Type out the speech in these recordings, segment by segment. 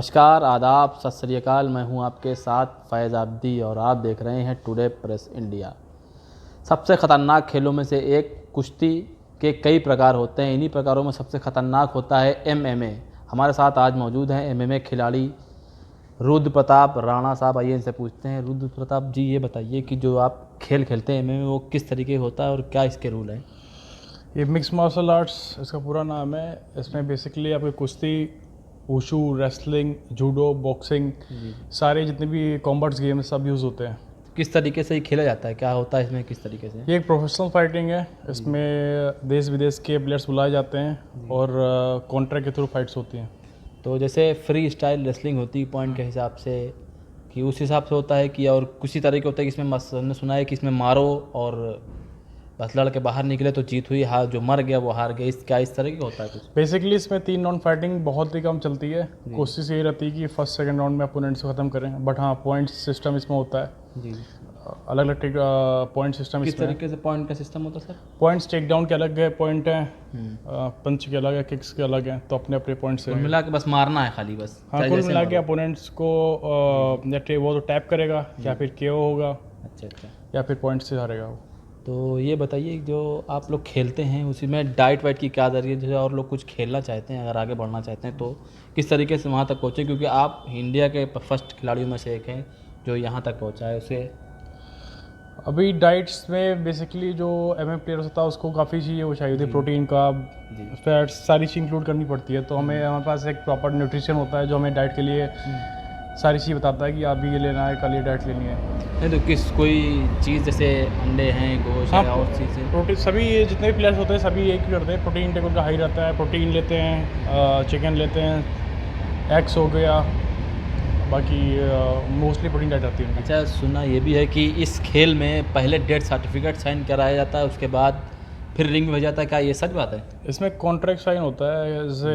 नमस्कार, आदाब, सत श्री अकाल। मैं हूं आपके साथ फैज़ आब्दी और आप देख रहे हैं टुडे प्रेस इंडिया। सबसे ख़तरनाक खेलों में से एक कुश्ती के कई प्रकार होते हैं। इन्हीं प्रकारों में सबसे ख़तरनाक होता है एमएमए। हमारे साथ आज मौजूद हैं एमएमए खिलाड़ी रुद्र प्रताप राणा साहब। आइए इनसे पूछते हैं। रुद्र प्रताप जी, ये बताइए कि जो आप खेल खेलते हैं एमएमए, वो किस तरीके होता है और क्या इसके रूल हैं? ये मिक्स मार्शल आर्ट्स इसका पूरा नाम है। इसमें बेसिकली आपकी कुश्ती, वुशु, रेसलिंग, जूडो, बॉक्सिंग, सारे जितने भी कॉम्बैट्स गेम सब यूज़ होते हैं। किस तरीके से ये खेला जाता है, क्या होता है इसमें, किस तरीके से? ये एक प्रोफेशनल फाइटिंग है। इसमें देश विदेश के प्लेयर्स बुलाए जाते हैं और कॉन्ट्रैक्ट के थ्रू फाइट्स होती हैं। तो जैसे फ्री स्टाइल रेसलिंग होती है पॉइंट के हिसाब से, कि उस हिसाब से होता है कि और किसी तरह के होता है कि इसमें हमने सुना है कि इसमें मारो और बस लड़के बाहर निकले तो जीत हुई, हार जो मर गया वो हार गया, इस तरह का होता है कुछ? बेसिकली इसमें 3 राउंड फाइटिंग बहुत ही कम चलती है। कोशिश यही रहती है कि फर्स्ट सेकंड राउंड में अपोनेंट्स को ख़त्म करें। बट हाँ, पॉइंट सिस्टम इसमें होता है। जी। अलग अलग पॉइंट सिस्टम किस इसमें तरीके से पॉइंट का सिस्टम होता है सर? पॉइंट्स टेक डाउन के अलग है पॉइंट है, पंच के अलग है, किक्स के अलग हैं। तो अपने अपने पॉइंट्स कुल मिला के बस मारना है खाली, बस? हाँ, कुल मिला के अपोनेंट्स को वो तो टैप करेगा या फिर केओ होगा। अच्छा। या फिर पॉइंट से हारेगा वो। तो ये बताइए, जो आप लोग खेलते हैं उसी में डाइट वाइट की क्या जरिए, जैसे और लोग कुछ खेलना चाहते हैं, अगर आगे बढ़ना चाहते हैं तो किस तरीके से वहाँ तक पहुँचे? क्योंकि आप इंडिया के फर्स्ट खिलाड़ियों में से एक हैं जो यहाँ तक पहुँचा है। उसे अभी डाइट्स में बेसिकली जो एमएमए प्लेयर्स होता है उसको काफ़ी चीज़ें वो चाहिए होती है, प्रोटीन का, फैट्स, सारी चीज़ इंक्लूड करनी पड़ती है। तो हमारे पास एक प्रॉपर न्यूट्रिशन होता है जो हमें डाइट के लिए सारी चीज़ बताता है कि आप भी ये लेना है, कल ये डाइट लेनी है। नहीं तो किस कोई चीज़ जैसे अंडे हैं, गोश्त है और चीज़ें? प्रोटीन सभी जितने भी प्लेयर्स होते हैं सभी एक ही करते हैं। प्रोटीन टेक उनका हाई रहता है, प्रोटीन लेते हैं, चिकन लेते हैं, एग्स हो गया, बाकी मोस्टली प्रोटीन डाइट आती है उनकी। अच्छा, सुना ये भी है कि इस खेल में पहले डेथ सर्टिफिकेट साइन कराया जाता है, उसके बाद फिर रिंग में हो जाता है, क्या ये सच बात है? इसमें कॉन्ट्रैक्ट साइन होता है। जैसे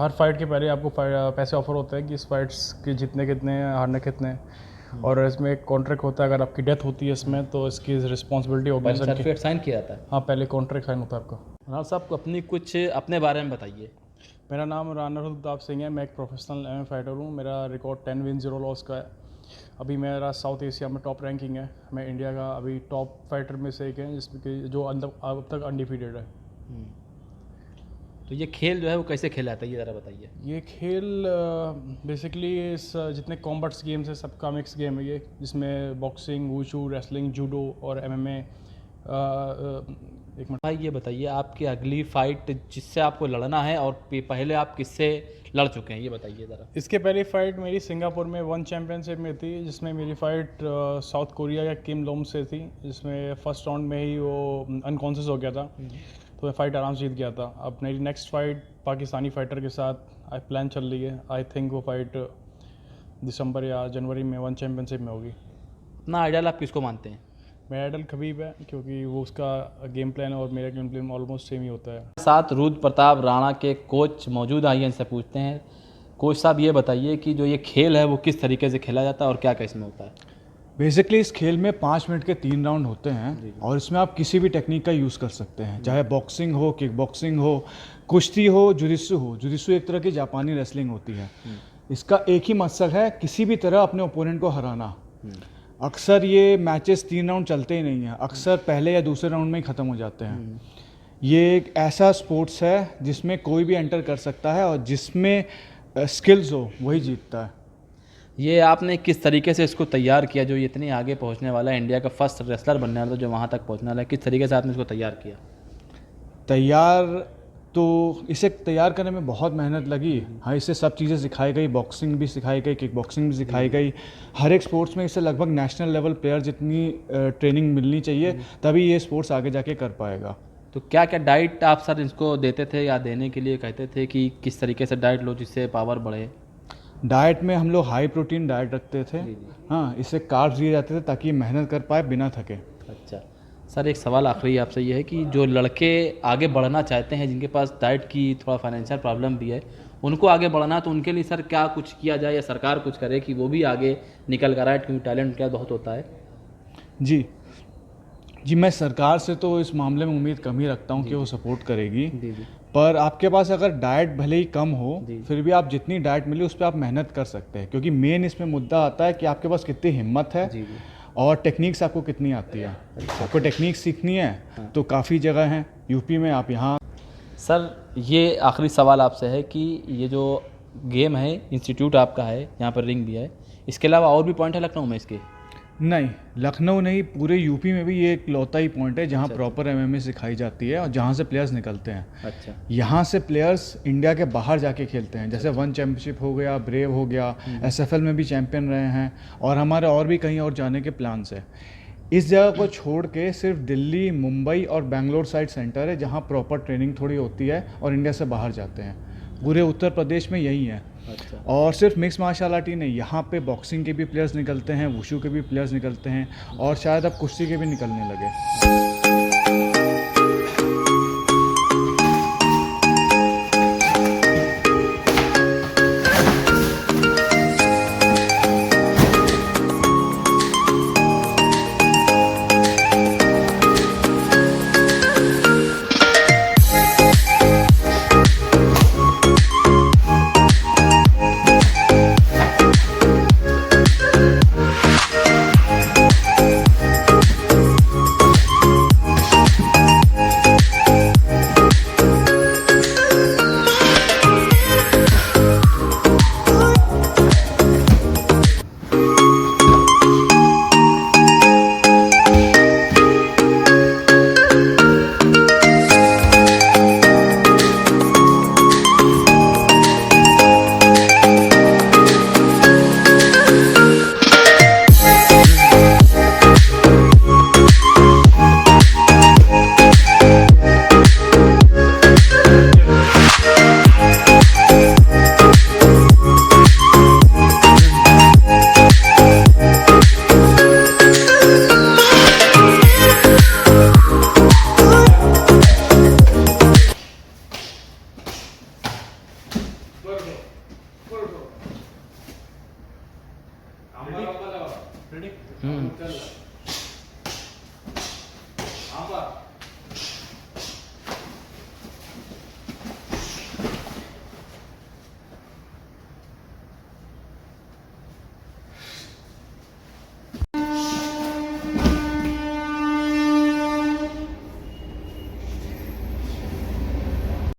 हर फाइट के पहले आपको पैसे ऑफर होते हैं कि इस फाइट्स के जीतने कितने हैं, हारने कितने हैं। और इसमें एक कॉन्ट्रैक्ट होता है, अगर आपकी डेथ होती है इसमें तो इसकी रिस्पॉन्सिबिलिटी होगी। सर्टिफिकेट साइन किया जाता है? हाँ, पहले कॉन्ट्रैक्ट साइन होता है आपका। राणा साहब, अपनी कुछ अपने बारे में बताइए। मेरा नाम राणा प्रताप सिंह है। मैं एक प्रोफेशनल एमएमए फाइटर हूँ। मेरा रिकॉर्ड 10 विन 0 लॉस का है। अभी मेरा साउथ एशिया में टॉप रैंकिंग है। मैं इंडिया का अभी टॉप फाइटर में से एक है जिसमें कि जो अब तक अनडिफीटेड है। तो ये खेल जो है वो कैसे खेला जाता है, ये ज़रा बताइए। ये खेल बेसिकली इस जितने कॉम्बैट्स गेम्स है सबका मिक्स गेम है ये, जिसमें बॉक्सिंग, वुशु, रेसलिंग, जूडो और एमएमए। एक मिनट भाई, ये बताइए आपकी अगली फाइट जिससे आपको लड़ना है और पहले आप किससे लड़ चुके हैं, ये बताइए ज़रा। इसके पहली फ़ाइट मेरी सिंगापुर में वन चैम्पियनशिप में थी, जिसमें मेरी फ़ाइट साउथ कोरिया का किम लोम से थी, जिसमें फर्स्ट राउंड में ही वो अनकॉन्शियस हो गया था। तो मैं फ़ाइट आराम से जीत गया था। अब मेरी नेक्स्ट फ़ाइट पाकिस्तानी फ़ाइटर के साथ प्लान चल रही है। आई थिंक वो फ़ाइट दिसंबर या जनवरी में वन चैम्पियनशिप में होगी। अपना आइडियल आप किसको मानते हैं? मेरा आइडल खबीब है, क्योंकि वो उसका गेम प्लान और मेरा गेम प्लान ऑलमोस्ट सेम ही होता है। साथ रुद्र प्रताप राणा के कोच मौजूद, आइए इनसे पूछते हैं। कोच साहब, ये बताइए कि जो ये खेल है वो किस तरीके से खेला जाता है और क्या क्या इसमें होता है? बेसिकली इस खेल में 5 मिनट के 3 राउंड होते हैं और इसमें आप किसी भी टेक्निक का यूज़ कर सकते हैं, चाहे बॉक्सिंग हो, किक बॉक्सिंग हो, कुश्ती हो, जुजित्सु हो। जुजित्सु एक तरह की जापानी रेसलिंग होती है। इसका एक ही मकसद है, किसी भी तरह अपने ओपोनेंट को हराना। अक्सर ये मैचेस 3 राउंड चलते ही नहीं हैं, अक्सर पहले या दूसरे राउंड में ही ख़त्म हो जाते हैं। ये एक ऐसा स्पोर्ट्स है जिसमें कोई भी एंटर कर सकता है और जिसमें स्किल्स हो वही जीतता है। ये आपने किस तरीके से इसको तैयार किया, जो ये इतनी आगे पहुंचने वाला है, इंडिया का फर्स्ट रेसलर बनने वाला, जो वहां तक पहुंचने वाला है, किस तरीके से आपने इसको तैयार किया? इसे तैयार करने में बहुत मेहनत लगी। हाँ, इसे सब चीज़ें सिखाई गई, बॉक्सिंग भी सिखाई गई, किक बॉक्सिंग भी सिखाई गई। हर एक स्पोर्ट्स में इसे लगभग नेशनल लेवल प्लेयर जितनी ट्रेनिंग मिलनी चाहिए, तभी ये स्पोर्ट्स आगे जाके कर पाएगा। तो क्या क्या डाइट आप सर इसको देते थे या देने के लिए कहते थे कि किस तरीके से डाइट लो जिससे पावर बढ़े? डाइट में हम लोग हाई प्रोटीन डाइट रखते थे। हाँ, इससे कार्ब्स दिए जाते थे ताकि ये मेहनत कर पाए बिना थके। अच्छा सर, एक सवाल आखिरी आपसे ये है कि जो लड़के आगे बढ़ना चाहते हैं, जिनके पास डाइट की थोड़ा फाइनेंशियल प्रॉब्लम भी है, उनको आगे बढ़ना, तो उनके लिए सर क्या कुछ किया जाए या सरकार कुछ करे कि वो भी आगे निकल कर आए, क्योंकि टैलेंट क्या बहुत होता है? जी, मैं सरकार से तो इस मामले में उम्मीद कम ही रखता हूँ कि वो सपोर्ट करेगी। पर आपके पास अगर डाइट भले ही कम हो जी। फिर भी आप जितनी डाइट मिली उस पर आप मेहनत कर सकते हैं, क्योंकि मेन इसमें मुद्दा आता है कि आपके पास कितनी हिम्मत है जी जी। और टेक्निक्स आपको कितनी आती है। आपको टेक्निक सीखनी है तो काफ़ी जगह हैं यूपी में, आप यहाँ। सर ये आखिरी सवाल आपसे है कि ये जो गेम है, इंस्टीट्यूट आपका है, यहाँ पर रिंग भी है, इसके अलावा और भी पॉइंट है लखनऊ में इसके? नहीं, लखनऊ नहीं, पूरे यूपी में भी ये एक लौता ही पॉइंट है जहाँ प्रॉपर एमएमए सिखाई जाती है और जहाँ से प्लेयर्स निकलते हैं। अच्छा। यहाँ से प्लेयर्स इंडिया के बाहर जाके खेलते हैं, जैसे वन चैम्पियनशिप हो गया, ब्रेव हो गया, एसएफएल में भी चैंपियन रहे हैं, और हमारे और भी कहीं और जाने के प्लान्स है। इस जगह को छोड़ के सिर्फ दिल्ली, मुंबई और बेंगलोर साइड सेंटर है जहाँ प्रॉपर ट्रेनिंग थोड़ी होती है और इंडिया से बाहर जाते हैं। पूरे उत्तर प्रदेश में यही है। अच्छा। और सिर्फ मिक्स मार्शल आर्ट ही नहीं, यहाँ पे बॉक्सिंग के भी प्लेयर्स निकलते हैं, वुशु के भी प्लेयर्स निकलते हैं, और शायद अब कुश्ती के भी निकलने लगे। हम्म।